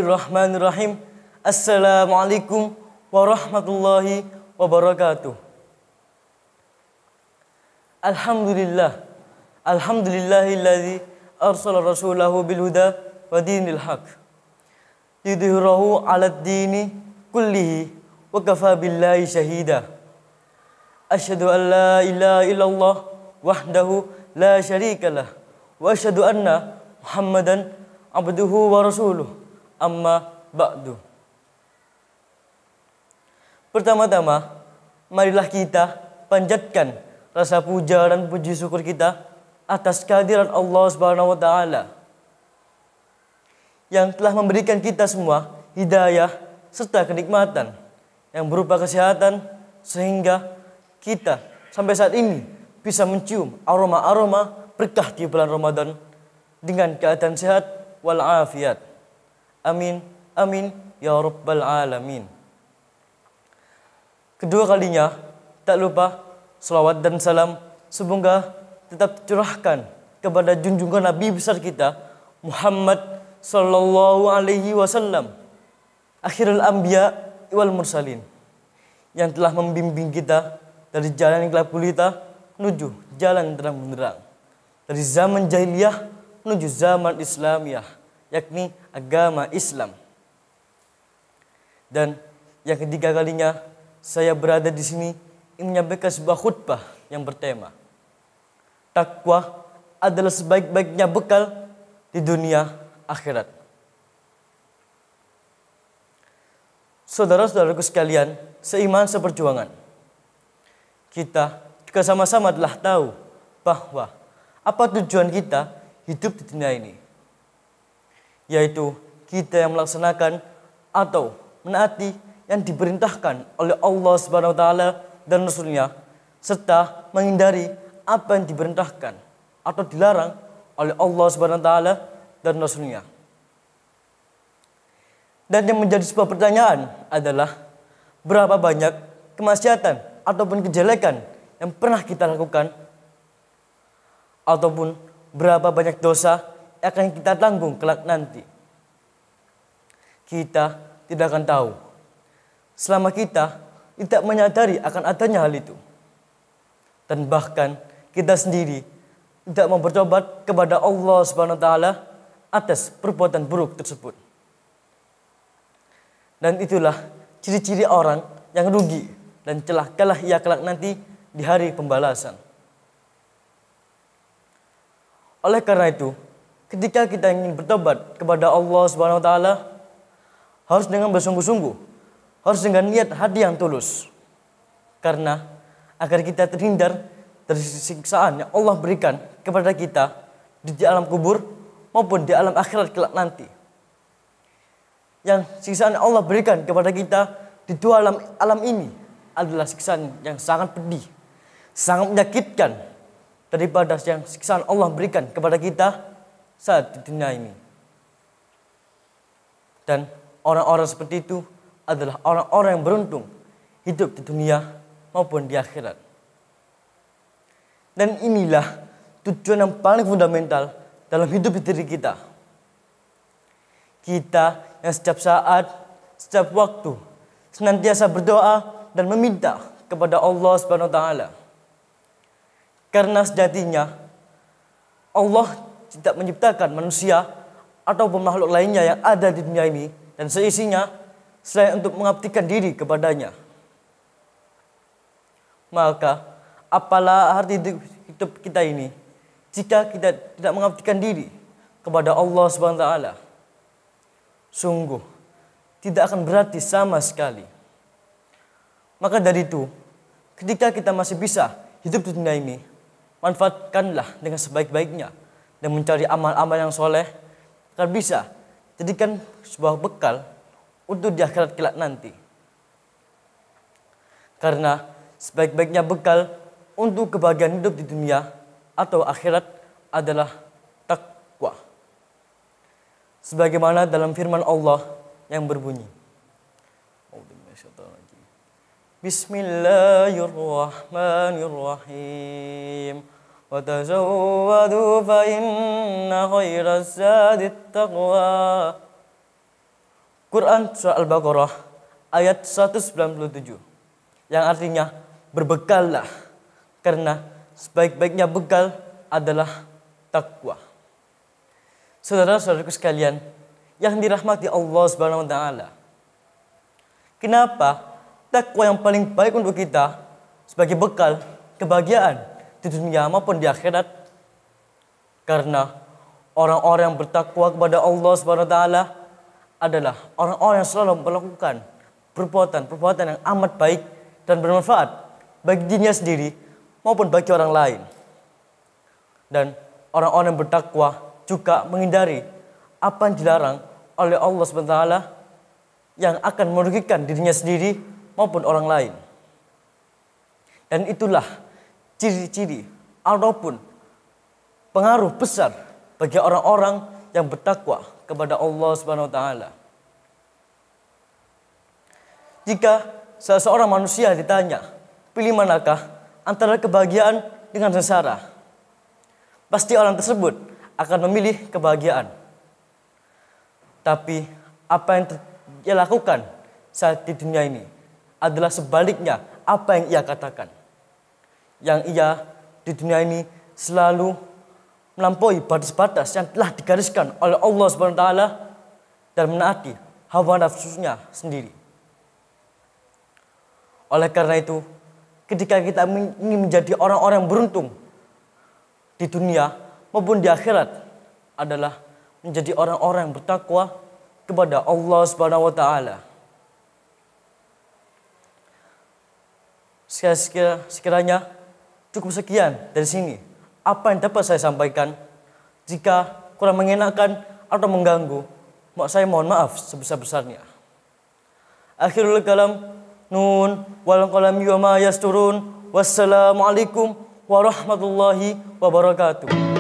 Bismillahirrahmanirrahim. Assalamualaikum warahmatullahi wabarakatuh. Alhamdulillah. Alhamdulillahilladzi arsala rasulahu bil huda wa dinil haq. Yudhhirahu 'alad dini kullihi wa kafa billahi syahida. Asyhadu an la ilaha illallah wahdahu la syarikalah wa asyhadu anna Muhammadan abduhu wa rasuluh. Amma ba'du. Pertama-tama, marilah kita panjatkan rasa puja dan puji syukur kita atas kehadiran Allah Subhanahu wa taala yang telah memberikan kita semua hidayah serta kenikmatan yang berupa kesehatan sehingga kita sampai saat ini bisa mencium aroma-aroma berkah di bulan Ramadan dengan keadaan sehat walafiat. Amin, amin, ya rabbal alamin. Kedua kalinya, tak lupa selawat dan salam semoga tetap curahkan kepada junjungan Nabi besar kita Muhammad sallallahu alaihi wasallam, akhirul anbiya wal mursalin, yang telah membimbing kita dari jalan yang gelap gulita menuju jalan terang benderang, dari zaman jahiliyah menuju zaman Islamiyah, yakni agama Islam. Dan yang ketiga kalinya saya berada di sini ingin menyampaikan sebuah khutbah yang bertema takwa adalah sebaik-baiknya bekal di dunia akhirat. Saudara-saudaraku sekalian, seiman seperjuangan, kita juga sama-sama telah tahu bahwa apa tujuan kita hidup di dunia ini, yaitu kita yang melaksanakan atau menaati yang diperintahkan oleh Allah Subhanahu wa taala dan Rasul-Nya, serta menghindari apa yang diperintahkan atau dilarang oleh Allah Subhanahu wa taala dan Rasul-Nya. Dan yang menjadi sebuah pertanyaan adalah berapa banyak kemaksiatan ataupun kejelekan yang pernah kita lakukan, ataupun berapa banyak dosa yang akan kita tanggung kelak nanti. Kita tidak akan tahu selama kita tidak menyadari akan adanya hal itu. Dan bahkan kita sendiri tidak mau bertobat kepada Allah Subhanahu wa taala atas perbuatan buruk tersebut. Dan itulah ciri-ciri orang yang rugi dan celakalah ia kelak nanti di hari pembalasan. Oleh karena itu, ketika kita ingin bertobat kepada Allah Subhanahu wa taala, harus dengan bersungguh-sungguh, harus dengan niat hati yang tulus. Karena agar kita terhindar dari siksaan yang Allah berikan kepada kita di alam kubur maupun di alam akhirat kelak nanti. Yang siksaan yang Allah berikan kepada kita di dua alam ini adalah siksaan yang sangat pedih, sangat menyakitkan daripada yang siksaan Allah berikan kepada kita saat di dunia ini. Dan orang-orang seperti itu adalah orang-orang yang beruntung hidup di dunia maupun di akhirat. Dan inilah tujuan yang paling fundamental dalam hidup diri kita. Kita yang setiap saat, setiap waktu senantiasa berdoa dan meminta kepada Allah Subhanahu wa taala. Karena sejatinya Allah tidak menciptakan manusia ataupun makhluk lainnya yang ada di dunia ini dan seisinya selain untuk mengabdikan diri kepadanya. Maka apalah arti hidup kita ini jika kita tidak mengabdikan diri kepada Allah Subhanahu wa taala? Sungguh tidak akan berarti sama sekali. Maka dari itu, ketika kita masih bisa hidup di dunia ini, manfaatkanlah dengan sebaik-baiknya dan mencari amal-amal yang soleh agar bisa jadikan sebuah bekal untuk di akhirat kelak nanti. Karena sebaik-baiknya bekal untuk kebahagiaan hidup di dunia atau akhirat adalah takwa. Sebagaimana dalam firman Allah yang berbunyi, Bismillahirrahmanirrahim. Wa tazawwadu fa inna khairaz zadit taqwa. Quran Surah Al-Baqarah ayat 197 yang artinya berbekallah karena sebaik-baiknya bekal adalah takwa. Saudara-saudaraku sekalian yang dirahmati Allah Subhanahu wa taala. Kenapa takwa yang paling baik untuk kita sebagai bekal kebahagiaan di dunia maupun di akhirat? Karena orang-orang yang bertakwa kepada Allah Subhanahu wa taala adalah orang-orang yang selalu melakukan perbuatan-perbuatan yang amat baik dan bermanfaat bagi dirinya sendiri maupun bagi orang lain. Dan orang-orang yang bertakwa juga menghindari apa yang dilarang oleh Allah SWT yang akan merugikan dirinya sendiri maupun orang lain. Dan itulah ciri-ciri ataupun pengaruh besar bagi orang-orang yang bertakwa kepada Allah SWT. Jika seseorang manusia ditanya, pilih manakah antara kebahagiaan dengan sengsara? Pasti orang tersebut akan memilih kebahagiaan. Tapi apa yang ia lakukan saat di dunia ini adalah sebaliknya apa yang ia katakan. Yang ia di dunia ini selalu melampaui batas-batas yang telah digariskan oleh Allah SWT dan menaati hawa nafsunya sendiri. Oleh karena itu, ketika kita ingin menjadi orang-orang yang beruntung di dunia maupun di akhirat adalah menjadi orang-orang yang bertakwa kepada Allah Subhanahu wa taala. Sekiranya cukup sekian dari sini apa yang dapat saya sampaikan. Jika kurang mengenakan atau mengganggu, saya mohon maaf sebesar-besarnya. Akhirul kalam, nun wal qalami wa ma yasturun. Wassalamualaikum warahmatullahi wabarakatuh.